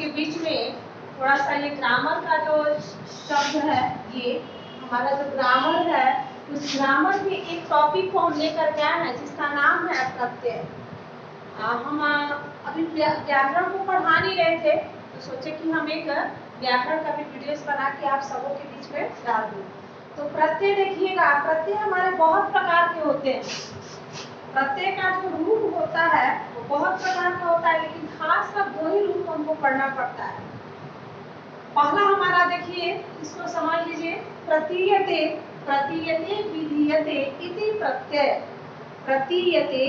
इसके बीच में थोड़ा सा ये ग्रामर का जो शब्द है, ये हमारा जो ग्रामर है, उस ग्रामर के एक टॉपिक को हम लेकर के आए हैं जिसका नाम है प्रत्यय। हम अभी व्याकरण को पढ़ा नहीं रहे थे, तो सोचे कि हम एक व्याकरण का भी वीडियोस बना के आप सबों के बीच में डाल दूं। तो प्रत्यय देखिएगा, प्रत्यय हमारे बहुत प्रकार के होते हैं। प्रत्यय का जो रूप होता है वो बहुत प्रकार का होता है, लेकिन खास कर दो ही रूप हमको पढ़ना पड़ता है। पहला हमारा देखिए, इसको समझ लीजिए, प्रतीयते, प्रतीयते विधीयते इति प्रत्यय। प्रतीयते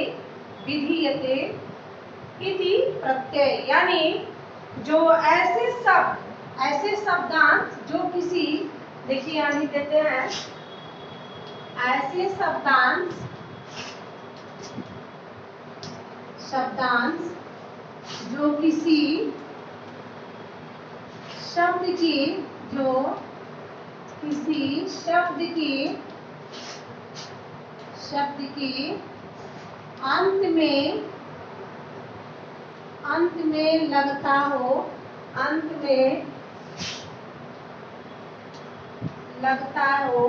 विधीयते इति प्रत्यय, यानी जो ऐसे शब्द, ऐसे शब्दांश जो किसी, देखिए यहाँ देते हैं, ऐसे शब्दांश, शब्दांश जो किसी शब्द की, जो किसी शब्द की अंत में लगता हो, अंत में लगता हो,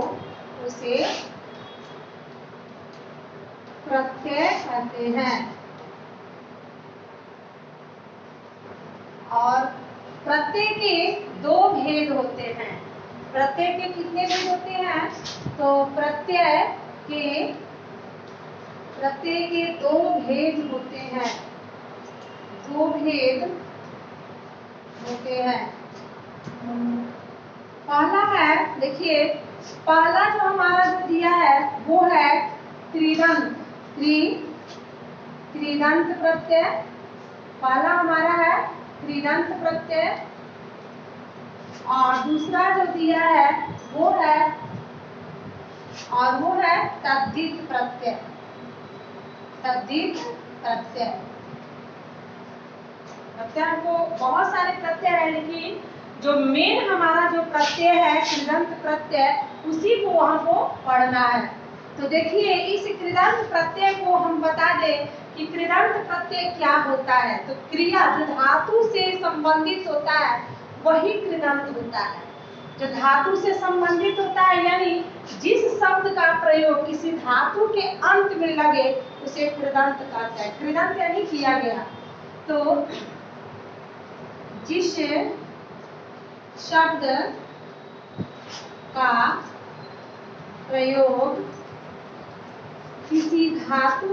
उसे प्रत्यय कहते हैं। और प्रत्यय के दो भेद होते हैं। प्रत्यय के कितने भेद होते हैं? तो प्रत्यय के दो भेद होते हैं, दो भेद होते हैं। पहला है, देखिए पहला जो हमारा जो दिया है वो है त्रिदंत, त्रिदंत प्रत्यय। पहला हमारा है त्रिदंत प्रत्यय, और दूसरा जो दिया है वो है, और वो है तद्धित प्रत्यय। तद्धित प्रत्यय, प्रत्यय को बहुत सारे प्रत्यय है, लेकिन जो मेन हमारा जो प्रत्यय है कृदंत प्रत्यय, उसी को हमको पढ़ना है। तो देखिए इस कृदंत प्रत्यय को हम बता दें कि कृदंत प्रत्यय क्या होता है। तो क्रिया जो धातु से संबंधित होता है वही कृदंत होता है। जो धातु से संबंधित होता है, यानी जिस शब्द का प्रयोग किसी धातु के अंत में लगे उसे कृदंत कहते हैं। कृदंत यानी किया गया। तो जिस शब्द का प्रयोग किसी धातु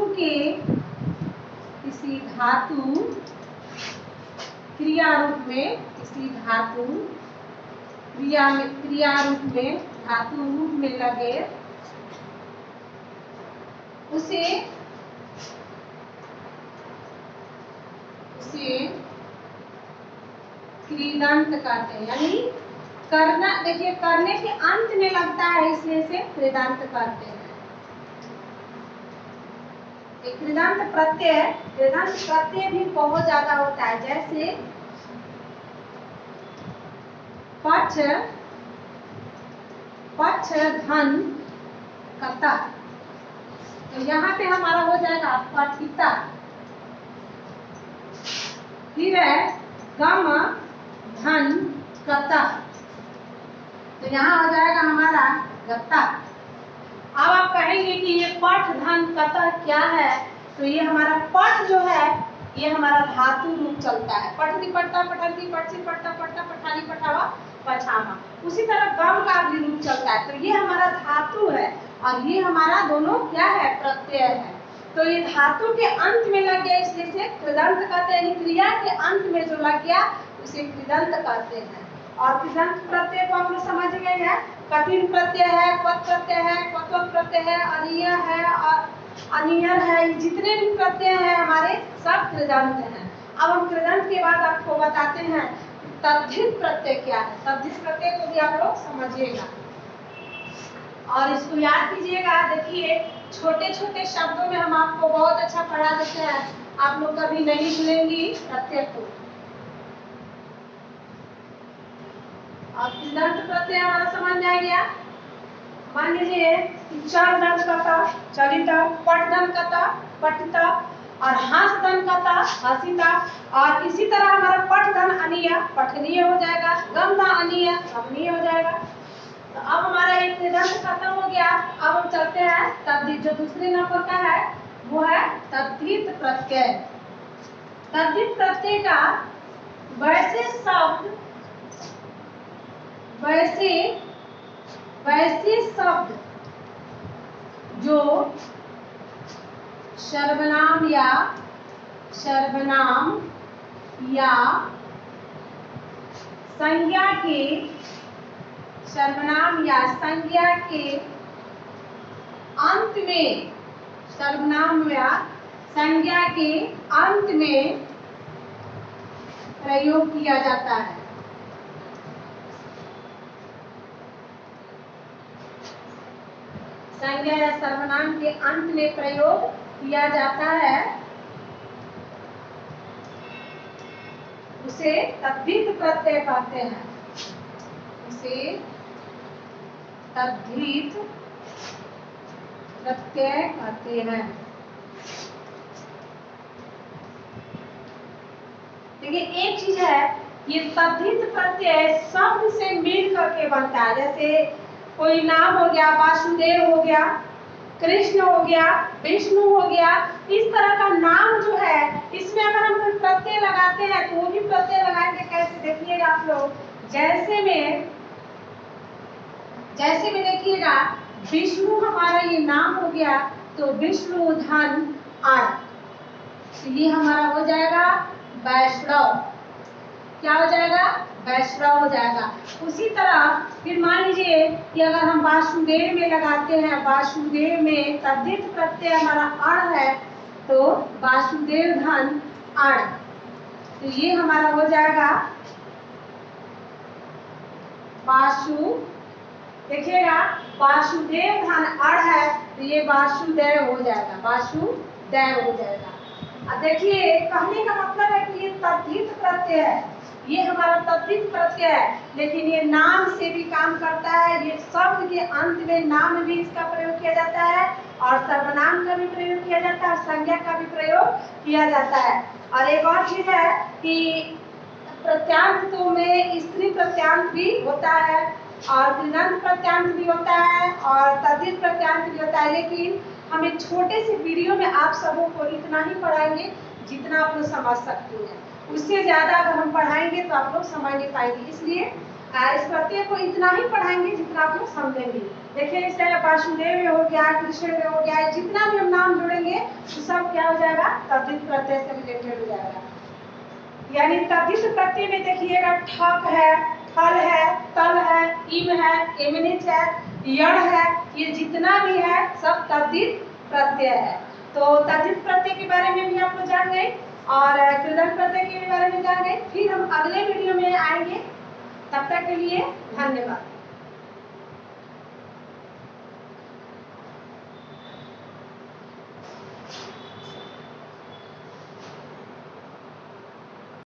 क्रिया रूप में, किसी धातु क्रिया रूप में, धातु रूप में लगे, उसे कृदंत कहते हैं। यानी करना, देखिए करने के अंत में लगता है, इसलिए इसे कृदंत कहते हैं। कृदंत प्रत्यय भी बहुत ज्यादा होता है, जैसे पक्ष धन कता, तो यहाँ पे हमारा हो जाएगा पठिता। फिर है गम धन कता, तो यहाँ हो जाएगा हमारा गत्ता। अब आप कहेंगे कि ये पठ धन कता क्या है? तो ये हमारा पठ जो है ये हमारा धातु रूप चलता है। पठती पठता पठंती पठसी पठता पठता पठानी पठावा पछामा। उसी तरह गम का भी रूप चलता है। तो ये हमारा धातु है और ये हमारा दोनों क्या है? प्रत्यय है। तो ये धातु के अंत में लग गया, इसलिए इसे कृदंत कहते हैं। क्रिया के अंत में जो लग गया उसे कृदंत कहते हैं। और कृदंत प्रत्यय को हम लोग समझ गए हैं। कठिन प्रत्यय है, पद प्रत्यय है, पत्वक प्रत्यय है, अनिय है, अनियर है, जितने भी प्रत्यय हैं हमारे सब कृदंत हैं। अब हम कृदंत के बाद आपको बताते हैं तद्धित प्रत्यय क्या है। तद्धित प्रत्यय को भी आप लोग समझिएगा और इसको याद कीजिएगा। देखिए छोटे छोटे शब्दों में हम आपको बहुत अच्छा पढ़ा देते हैं, आप लोग कभी नहीं भूलेंगी प्रत्यय को। और कृदंत प्रत्यय हमारा समझ में आ गया। मान लीजिए चल दंत कता चलिता, पट दंत कता पठिता, और हास दंत कता हसिता। और इसी तरह हमारा पट दंत अनीय पठनीय हो जाएगा, गंधा अनीय गमनीय हो जाएगा। तो अब हमारा एक कृदंत खत्म हो गया। अब हम चलते हैं तद्धित, जो दूसरे नंबर का है वो है तद्धित प्रत्यय। तद्धित प्रत्यय का वैसे शब्द जो सर्वनाम या संज्ञा के अंत में, सर्वनाम या संज्ञा के अंत में प्रयोग किया जाता है। संज्ञा या सर्वनाम के अंत में प्रयोग किया जाता है, उसे तद्धित प्रत्यय कहते हैं। उसे तद्धित प्रत्यय कहते हैं। देखिए एक चीज है, ये तद्धित प्रत्यय शब्द से मिल करके बनता है। जैसे कोई नाम हो गया, वासुदेव हो गया, कृष्ण हो गया, विष्णु हो गया, इस तरह का नाम जो है इसमें अगर हम कोई प्रत्यय लगाते हैं तो वो भी प्रत्यय लगाएंगे कैसे, देखिएगा आप लोग। जैसे में देखिएगा विष्णु हमारा ये नाम हो गया तो विष्णु धन आय, तो ये हमारा हो जाएगा वैष्णव। क्या हो जाएगा? वैष्णव हो जाएगा। उसी तरह फिर मान लीजिए कि अगर हम वासुदेव में लगाते हैं, वासुदेव में तद्धित प्रत्यय हमारा अण है तो वासुदेव धन अण, तो ये हमारा हो जाएगा वासु। देखिएगा वासुदेव धन अण है तो ये वासुदेव हो जाएगा, वासुदेव हो जाएगा। अब देखिए कहने का मतलब है कि ये तद्धित प्रत्यय है, ये हमारा तद्धित प्रत्यय है, लेकिन ये नाम से भी काम करता है। ये शब्द के अंत में नाम भी इसका प्रयोग किया जाता है और सर्वनाम का भी प्रयोग किया जाता है, संज्ञा का भी प्रयोग किया जाता है। और एक और चीज है कि प्रत्यांतों में स्त्री प्रत्यांत भी होता है और कृदंत प्रत्यांत भी होता है और तद्धित प्रत्यांत भी होता है, लेकिन हम एक छोटे से वीडियो में आप सबों को इतना ही पढ़ाएंगे जितना आप लोग समझ सकते हैं। उससे ज्यादा अगर हम पढ़ाएंगे तो आप लोग समझ नहीं पाएंगे, इसलिए इस प्रत्यय को इतना ही पढ़ाएंगे जितना आप लोग समझेंगे। देखिए इस तरह वासुदेव में हो गया, कृष्ण में हो गया, जितना भी हम नाम जोड़ेंगे तो सब क्या हो जाएगा? तद्धित प्रत्यय से रिलेटेड हो जाएगा। यानी तद्धित प्रत्यय में देखिएगा ठक है, फल है, तल है, इम है, इमनिच है, यण है, ये जितना भी है सब तद्धित प्रत्यय है। तो तद्धित प्रत्यय के बारे में भी आप लोग जान गए और कृदंत प्रत्यय के बारे में जान गए। फिर हम अगले वीडियो में आएंगे, तब तक के लिए धन्यवाद।